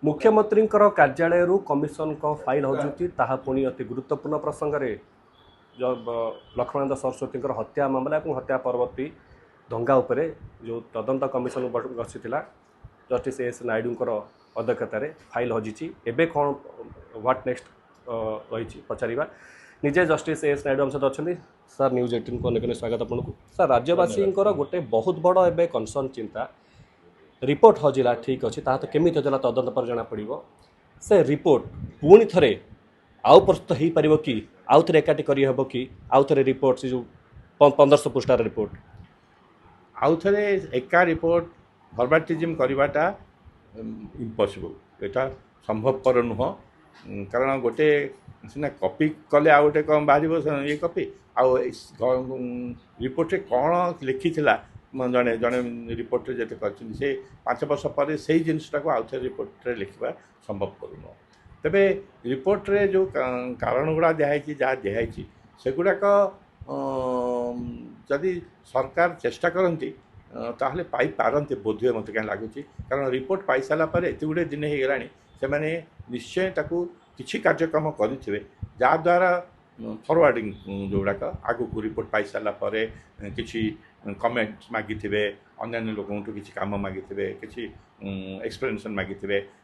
मुख्यमंत्री कार्यालय कमिशन को फाइल हजूची ताहा पुणी अति गुरुत्वपूर्ण प्रसंग में जो लक्ष्मणानंद सरस्वती हत्या मामला और हत्या परवर्ती दंगा उपरे जो तदंत कमिशन बसी जस्टिस एस नायडू अध्यक्षतार फाइल हजिची एबे कौन व्हाट नेक्स्ट रही पचार निजे जस्टिस एस नायडू हम सहित अच्छा सर न्यूज 18 को अनेक स्वागत आपको सर राज्यवासी गोटे बहुत बड़ एवं कनसर्न चिंता रिपोर्ट हजिला ठीक अच्छे तो केमी हजिला तदंत पर जना पड़ो से रिपोर्ट पुणी थे आउ प्रस्तुत हो पार कि आउ थे एकाठी करहब कि आउ थे रिपोर्ट से जो 1500 पृष्ठार रिपोर्ट आउ थे एका रिपोर्ट फर्माटिजम करवाटा इम्पॉसिबल एटा संभवपर नुह कारण गोटे सीना कॉपी कले आ गोटे कौन बाहर ये कॉपी आउ रिपोर्ट कौन लिखी जड़े जड़े रिपोर्ट जो से 5 वर्ष पर से जिनटा को आउ थे रिपोर्ट लिखा संभवपर नुह तेरे रिपोर्ट रे जो कारण गुड़ा दिखाई जहाँ दिखाई से गुड़ाक जदि सरकार चेष्टा करती ताहले पाई पारंते बोधे मत क्या लगुच कारण रिपोर्ट पाई सारापर एत गुड़े दिन हो गला से निश्चय ताकू किसी कार्यक्रम करेंगे जहाद्वारा फरवर्डिंग जोड़ाक आगू रिपोर्ट पाई सारापर किसी कमेंट्स मागी अन्य लोगों किसी काम मागी किसी एक्सप्लेनेशन मागी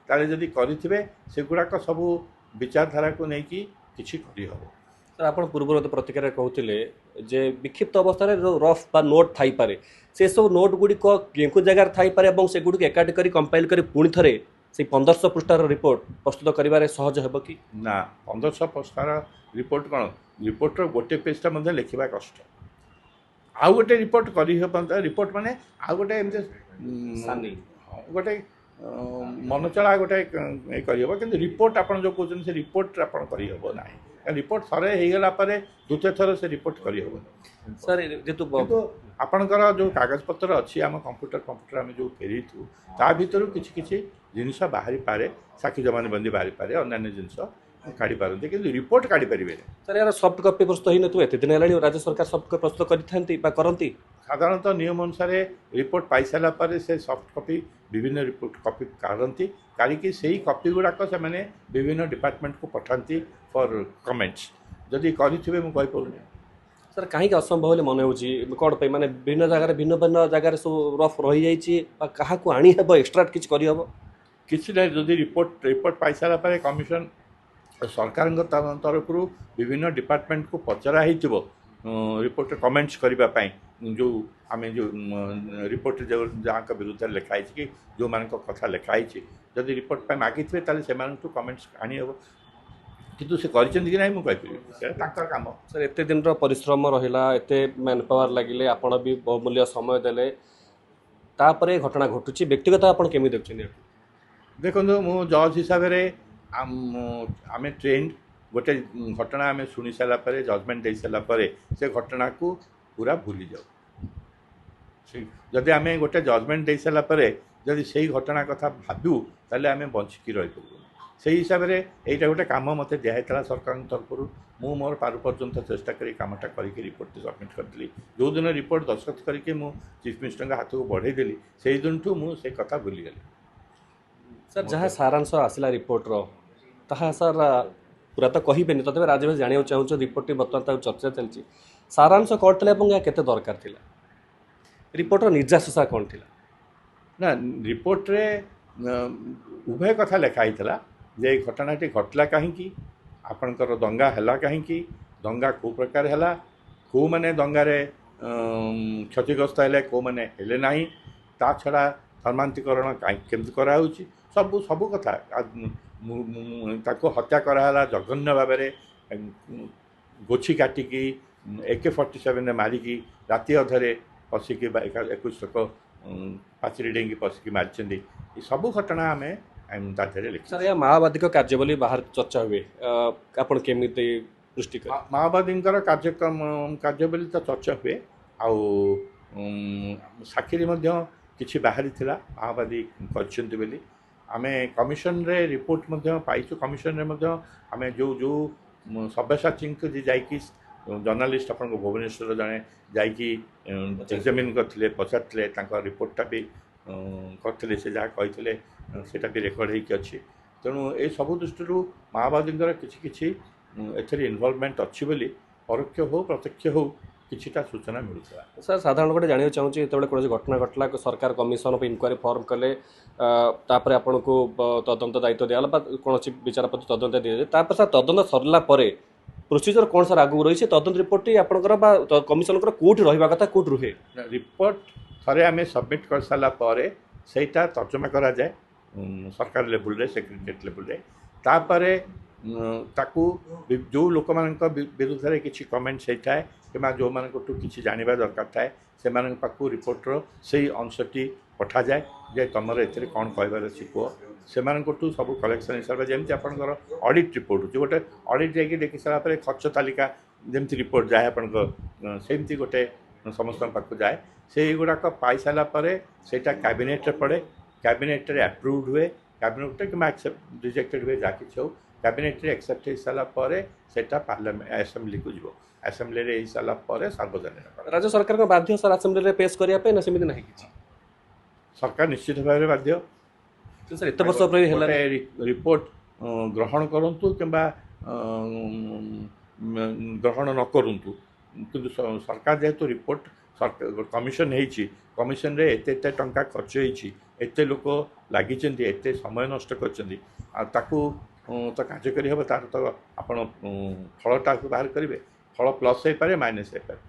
ताले जदि करेंगे से गुड़ाक सब विचारधारा को लेकिन किसी करहब सर आप पूर्व प्रतिक्रिया कहते जे विक्षिप्त अवस्था जो रफ बा नोट थाई पारे से सब नोट गुड़िक केउ जगार थाई पारे और से गुड़ एकाठी कर कंपाइल कर पुणी थे से 1500 पृष्ठार रिपोर्ट प्रस्तुत कर सहज हे कि ना 1500 पृष्ठार रिपोर्ट कौन रिपोर्टर गोटे पेजटा लिखा कष्ट आउ गोटे रिपोर्ट कर रिपोर्ट माने आउ गोटे गोटे मन चला गोटे करहब कि रिपोर्ट आप जो कहते से रिपोर्ट आप करहब ना रिपोर्ट थरे होगला द्वितीय थर से रिपोर्ट करहब सर जेतु आपणकर जो कागज पत्र अच्छी आम कंप्यूटर आम जो फेरी ता भर किसी किसी जिनस बाहरी पारे साक्षी जमानबंदी बाहरी पारे अन्य जिनस काढ़ी पारती कि रिपोर्ट काढ़ी पारे सर यार सफ्ट कॉपी प्रस्तुत ही नथिबे एते दिन हेलाणी राज्य सरकार सफ्ट कॉपी प्रस्तुत करती साधारणतः नियम अनुसार रिपोर्ट पाई सारा पर से सफ्ट कॉपी विभिन्न रिपोर्ट कॉपी काढ़ती काढ़ी से कॉपी गुड़ाक से विभिन्न डिपार्टमेंट को पठाती फॉर कमेंट्स जदि करेंगे मुझे सर कहीं असंभव मन हो कौन पे माने भिन्न जगह भिन्न भिन्न जगह सब रफ रही जाइए क्या आनी हे एक्सट्रा किसी करहब किसी ना जदि रिपोर्ट पाई सारा पर कमिशन सरकार तरफ विभिन्न डिपार्टमेंट को पचरा रिपोर्ट कमेंट्स करने जो आम जो रिपोर्ट जो जहाँ विरुद्ध लिखाई कि जो मान कथा लिखाई जदि रिपोर्ट मागी थे से कमेंट्स आनी हे किंतु से कि ना मुझे काम सर एत दिन परिश्रम रहा एत मैन पावर लगे आपण भी बहुमूल्य समय देले तापर घटना घटुची व्यक्तिगत आप केमी देखते देखो मु जज हिसाब से आम ट्रेंड गोटे घटना आम शुणी सारापर जजमेंट दे सारापर से घटना को पूरा भूली जाऊ जदि आम गोटे जजमेंट दे सारापर जदि से घटना कथा भावु ताले आम बंचिकी रही से हिसाब से यहाँ गोटे कम मत दिखाई सरकार तरफ मु मोर पार पर्यंत चेष्टा करी कामटा करके रिपोर्ट सबमिट करी जो दिन रिपोर्ट दस्तखत करके मु चीफ मिनिस्टर हाथ को बढ़ेदेली से दिन ठू मुझे कथा भूलीगली सर जहाँ सारांश आसला रिपोर्टर ताहा सर पूरा तो कहे तथापि राज्यवासी जाना चाहूँ रिपोर्ट बर्तमान चर्चा चलती सारांश कौन था या केते दरकार थिला रिपोर्टर निर्जाशा कौन थी ना रिपोर्ट रे उभय कथा लिखाई जे घटनाटी घटला कहीं आपणकर दंगा है कहीं दंगा कौ प्रकार है कौ मैंने दंगारे क्षतिग्रस्त है कौ मैंने हेले ना ता छड़ा धर्मांतरीकरण केमती कराऊँ सबू सबू कथा ताको हत्या कराला जघन्य भाव में गोछी काटिकी AK-47 मारिकी राति अधरे पशिकी 21 लोक पाचरी डेंगी पशिकी मारी सबू घटना आम ताधे लिख सर यह माओवादी का कार्य बोली बाहर चर्चा हुए आपन केमी दृष्टि माओवादी कार्यक्रम कार्य बोली तो चर्चा हुए आउ साक्षी किसी बाहरी थिला माओवादी कर आम कमिशन रे रिपोर्ट पाइछु कमिशन रे आम जो जो सब्यसाची जी जाकि जर्नालीस्ट अपन भुवनेश्वर जड़े जाकि एग्जामिन करते पचारे रिपोर्टा भी କରିଥିଲେ ସେ ଯାହା କହିଥିଲେ ସେଇଟା ବି ରେକର୍ଡ଼ ହେଇକି ଅଛି। ତେଣୁ ଏ ସବୁ ଦୃଷ୍ଟିରୁ ମାଓବାଦୀଙ୍କର କିଛି କିଛି ଏଥିରେ ଇନଭଲ୍ଭମେଣ୍ଟ ଅଛି ବୋଲି ପରୋକ୍ଷ ହେଉ ପ୍ରତ୍ୟକ୍ଷ ହେଉ କିଛିଟା ସୂଚନା ମିଳୁଥିଲା। ସାର୍ ସାଧାରଣ ଗୋଟେ ଜାଣିବାକୁ ଚାହୁଁଛି ଯେତେବେଳେ କୌଣସି ଘଟଣା ଘଟିଲା ସରକାର କମିଶନ ଇନକ୍ୱାରି ଫର୍ମ କଲେ ତାପରେ ଆପଣଙ୍କୁ ତଦନ୍ତ ଦାୟିତ୍ୱ ଦିଆଗଲା ବା କୌଣସି ବିଚାରପତି ତଦନ୍ତ ଦିଆଯାଏ ତାପରେ ସାର୍ ତଦନ୍ତ ସରିଲା ପରେ ପ୍ରୋସିଜର କ'ଣ ସାର୍ ଆଗକୁ ରହିଛି ତଦନ୍ତ ରିପୋର୍ଟଟି ଆପଣଙ୍କର ବା କମିଶନଙ୍କର କେଉଁଠି ରହିବା କଥା କେଉଁଠି ରୁହେ? ରିପୋର୍ଟ ଥରେ ଆମେ ସବମିଟ୍ କରିସାରିଲା ପରେ ସେଇଟା ତର୍ଜମା କରାଯାଏ ସରକାର ଲେବୁଲରେ ସେକ୍ରେଟାରିଏଟ୍ ଲେବୁଲରେ। ତାପରେ ତାକୁ ଯେଉଁ ଲୋକମାନଙ୍କ ବିରୁଦ୍ଧରେ କିଛି କମେଣ୍ଟ ହେଇଥାଏ କିମ୍ବା ଯେଉଁମାନଙ୍କଠୁ କିଛି ଜାଣିବା ଦରକାର ଥାଏ ସେମାନଙ୍କ ପାଖକୁ ରିପୋର୍ଟର ସେଇ ଅଂଶଟି ପଠାଯାଏ ଯେ ତୁମର ଏଥିରେ କ'ଣ କହିବାର ଅଛି କୁହ। ସେମାନଙ୍କଠୁ ସବୁ କଲେକ୍ସନ୍ ହିସାବରେ ଯେମିତି ଆପଣଙ୍କର ଅଡ଼ିଟ୍ ରିପୋର୍ଟ ହେଉଛି ଗୋଟେ ଅଡ଼ିଟ୍ ଯାଇକି ଦେଖି ସାରିଲା ପରେ ଖର୍ଚ୍ଚ ତାଲିକା ଯେମିତି ରିପୋର୍ଟ ଯାଏ ଆପଣଙ୍କ ସେମିତି ଗୋଟେ ସମସ୍ତଙ୍କ ପାଖକୁ ଯାଏ। ସେଇଗୁଡ଼ାକ ପାଇସାରିଲା ପରେ ସେଇଟା କ୍ୟାବିନେଟ୍ରେ ପଡ଼େ, କ୍ୟାବିନେଟ୍ରେ ଆପ୍ରୁଭ୍ଡ ହୁଏ, କ୍ୟାବିନେଟ୍ରେ କିମ୍ବା ରିଜେକ୍ଟେଡ୍ ହୁଏ ଯାହା କିଛି ହଉ କ୍ୟାବିନେଟ୍ରେ ଆକ୍ସେପ୍ଟ ହେଇସାରିଲା ପରେ ସେଇଟା ପାର୍ଲାମେଣ୍ଟ ଆସେମ୍ବଲିକୁ ଯିବ। ଆସେମ୍ବଲିରେ ହେଇସାରିଲା ପରେ ସାର୍ବଜନୀନ ରାଜ୍ୟ ସରକାରଙ୍କ ବାଧ୍ୟ ସାର୍ ଆସେମ୍ବଲିରେ ପେଶ କରିବା ପାଇଁ ନା ସେମିତି ନାହିଁ କିଛି? ସରକାର ନିଶ୍ଚିତ ଭାବରେ ବାଧ୍ୟ। ସାର୍ ଏତେ ବର୍ଷ ପରେ ହେଲା ରିପୋର୍ଟ ଗ୍ରହଣ କରନ୍ତୁ କିମ୍ବା ଗ୍ରହଣ ନ କରନ୍ତୁ କିନ୍ତୁ ସରକାର ଯେହେତୁ ରିପୋର୍ଟ କମିଶନ ହେଇଛି କମିଶନରେ ଏତେ ଏତେ ଟଙ୍କା ଖର୍ଚ୍ଚ ହେଇଛି ଏତେ ଲୋକ ଲାଗିଛନ୍ତି ଏତେ ସମୟ ନଷ୍ଟ କରିଛନ୍ତି ଆଉ ତାକୁ ତ କାର୍ଯ୍ୟକାରୀ ହେବ ତାର ତ ଆପଣ ଫଳଟାକୁ ବାହାର କରିବେ। ଫଳ ପ୍ଲସ୍ ହେଇପାରେ ମାଇନସ୍ ହେଇପାରେ,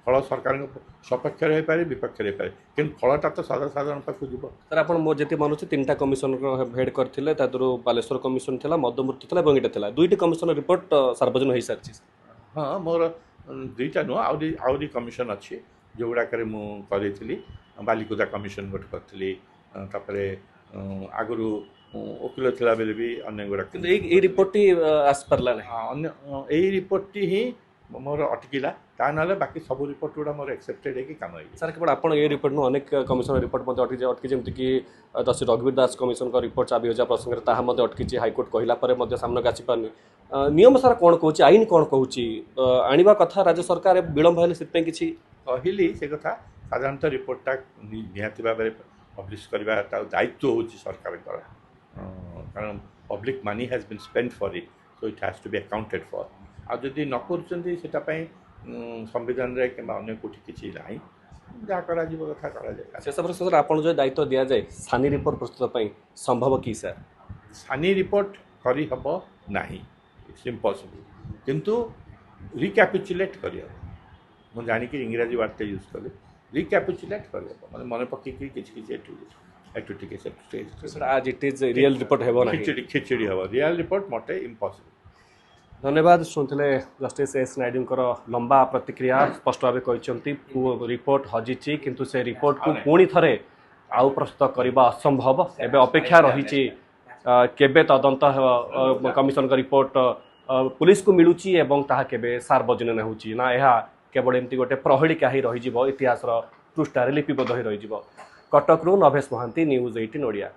ଫଳ ସରକାରଙ୍କ ସପକ୍ଷରେ ହେଇପାରେ ବିପକ୍ଷରେ ହେଇପାରେ କିନ୍ତୁ ଫଳଟା ତ ସାଧାରଣ ପାଖକୁ ଯିବ। ସାର୍ ଆପଣ ମୋ ଯେତେ ମାନୁଛି ତିନିଟା କମିଶନର ହେଡ୍ କରିଥିଲେ ତା ଦେହରୁ ବାଲେଶ୍ୱର କମିଶନ ଥିଲା ମଦମୃତ୍ୟୁ ଥିଲା ଏବଂ ଏଇଟା ଥିଲା ଦୁଇଟି କମିଶନ ରିପୋର୍ଟ ସାର୍ବଜନୀନ ହେଇସାରିଛି। ହଁ ମୋର ଦୁଇଟା ନୁହଁ ଆହୁରି କମିଶନ ଅଛି ଯେଉଁଗୁଡ଼ାକରେ ମୁଁ କରିଥିଲି। ବାଲିକୁଦା କମିଶନ ଗୋଟେ କରିଥିଲି ତାପରେ ଆଗରୁ ଓକିଲ ଥିଲାବେଳେ ବି ଅନ୍ୟ ଗୁଡ଼ାକ କିନ୍ତୁ ଏଇ ରିପୋର୍ଟଟି ଆସିପାରିଲା ନାହିଁ। ଅନ୍ୟ ଏଇ ରିପୋର୍ଟଟି ହିଁ ମୋର ଅଟକିଲା ତା ନହେଲେ ବାକି ସବୁ ରିପୋର୍ଟ ଗୁଡ଼ା ମୋର ଆକ୍ସେପ୍ଟେଡ୍ ହେଇକି କାମ ହେଇଛି। ସାର୍ କେବଳ ଆପଣ ଏ ରିପୋର୍ଟ ନୁହଁ ଅନେକ କମିଶନ ରିପୋର୍ଟ ମଧ୍ୟ ଅଟକି ଯେମିତିକି ଜଷ୍ଟିସ୍ ରଘୁବୀର ଦାସ କମିଶନଙ୍କ ରିପୋର୍ଟ ଚାବି ହଜିବା ପ୍ରସଙ୍ଗରେ ତାହା ମଧ୍ୟ ଅଟକିଛି ହାଇକୋର୍ଟ କହିଲା ପରେ ମଧ୍ୟ ସାମ୍ନାକୁ ଆସିପାରୁନି। ନିୟମ ସାର୍ କ'ଣ କହୁଛି ଆଇନ କ'ଣ କହୁଛି ଆଣିବା କଥା ରାଜ୍ୟ ସରକାର ବିଳମ୍ବ ହେଲେ ସେଥିପାଇଁ କିଛି କହିଲି ସେ କଥା ସାଧାରଣତଃ ରିପୋର୍ଟଟା ନିହାତି ଭାବରେ ପବ୍ଲିଶ କରିବା ତାର ଦାୟିତ୍ୱ ହେଉଛି ସରକାରଙ୍କର କାରଣ public money has been spent for it so it has to be accounted for. ଆଉ ଯଦି ନ କରୁଛନ୍ତି ସେଟା ପାଇଁ ସମ୍ବିଧାନରେ କିମ୍ବା ଅନ୍ୟ କେଉଁଠି କିଛି ନାହିଁ ଯାହା କରାଯିବ କଥା କରାଯାଏ। ଶେଷ ପ୍ରଶ୍ନ ସାର୍ ଆପଣ ଯେଉଁ ଦାୟିତ୍ୱ ଦିଆଯାଏ ସାନି ରିପୋର୍ଟ ପ୍ରସ୍ତୁତ ପାଇଁ ସମ୍ଭବ କି ସାର୍? ସାନି ରିପୋର୍ଟ କରିହେବ ନାହିଁ ଇଟ୍ସ ଇମ୍ପସିବଲ୍ କିନ୍ତୁ ରିକ୍ୟାପିଚୁଲେଟ୍ କରିହେବ। ମୁଁ ଜାଣିକି ଇଂରାଜୀ ୱାର୍ଡ଼ଟା ୟୁଜ୍ କଲି ରିକ୍ୟାପିଚୁଲେଟ୍ କରିହେବ ମାନେ ମନେ ପକେଇକି କିଛି କିଛି ଏଠୁ ଟିକେ ଆଜ୍ ଇଟ୍ ଇଜ୍ ରିଏଲ୍ ରିପୋର୍ଟ ହେବ ନାହିଁ ଖିଚିଡ଼ି ହେବ ରିଏଲ୍ ରିପୋର୍ଟ ମୋଟେ ଇମ୍ପସିବଲ୍। ଧନ୍ୟବାଦ। ଶୁଣିଥିଲେ ଜଷ୍ଟିସ୍ ଏସ୍ ନାଇଡୁଙ୍କର ଲମ୍ବା ପ୍ରତିକ୍ରିୟା ସ୍ପଷ୍ଟ ଭାବେ କହିଛନ୍ତି ରିପୋର୍ଟ ହଜିଛି କିନ୍ତୁ ସେ ରିପୋର୍ଟକୁ ପୁଣି ଥରେ ଆଉ ପ୍ରସ୍ତୁତ କରିବା ଅସମ୍ଭବ। ଏବେ ଅପେକ୍ଷା ରହିଛି କେବେ ତଦନ୍ତ କମିଶନଙ୍କ ରିପୋର୍ଟ ପୁଲିସକୁ ମିଳୁଛି ଏବଂ ତାହା କେବେ ସାର୍ବଜନୀନ ହେଉଛି ନା ଏହା କେବଳ ଏମିତି ଗୋଟେ ପ୍ରହେଳିକା ହୋଇ ରହିଯିବ ଇତିହାସର ପୃଷ୍ଠାରେ ଲିପିବଦ୍ଧ ହୋଇ ରହିଯିବ। କଟକରୁ ନଭେଶ ମହାନ୍ତି ନ୍ୟୁଜ୍ 18 ଓଡ଼ିଆ।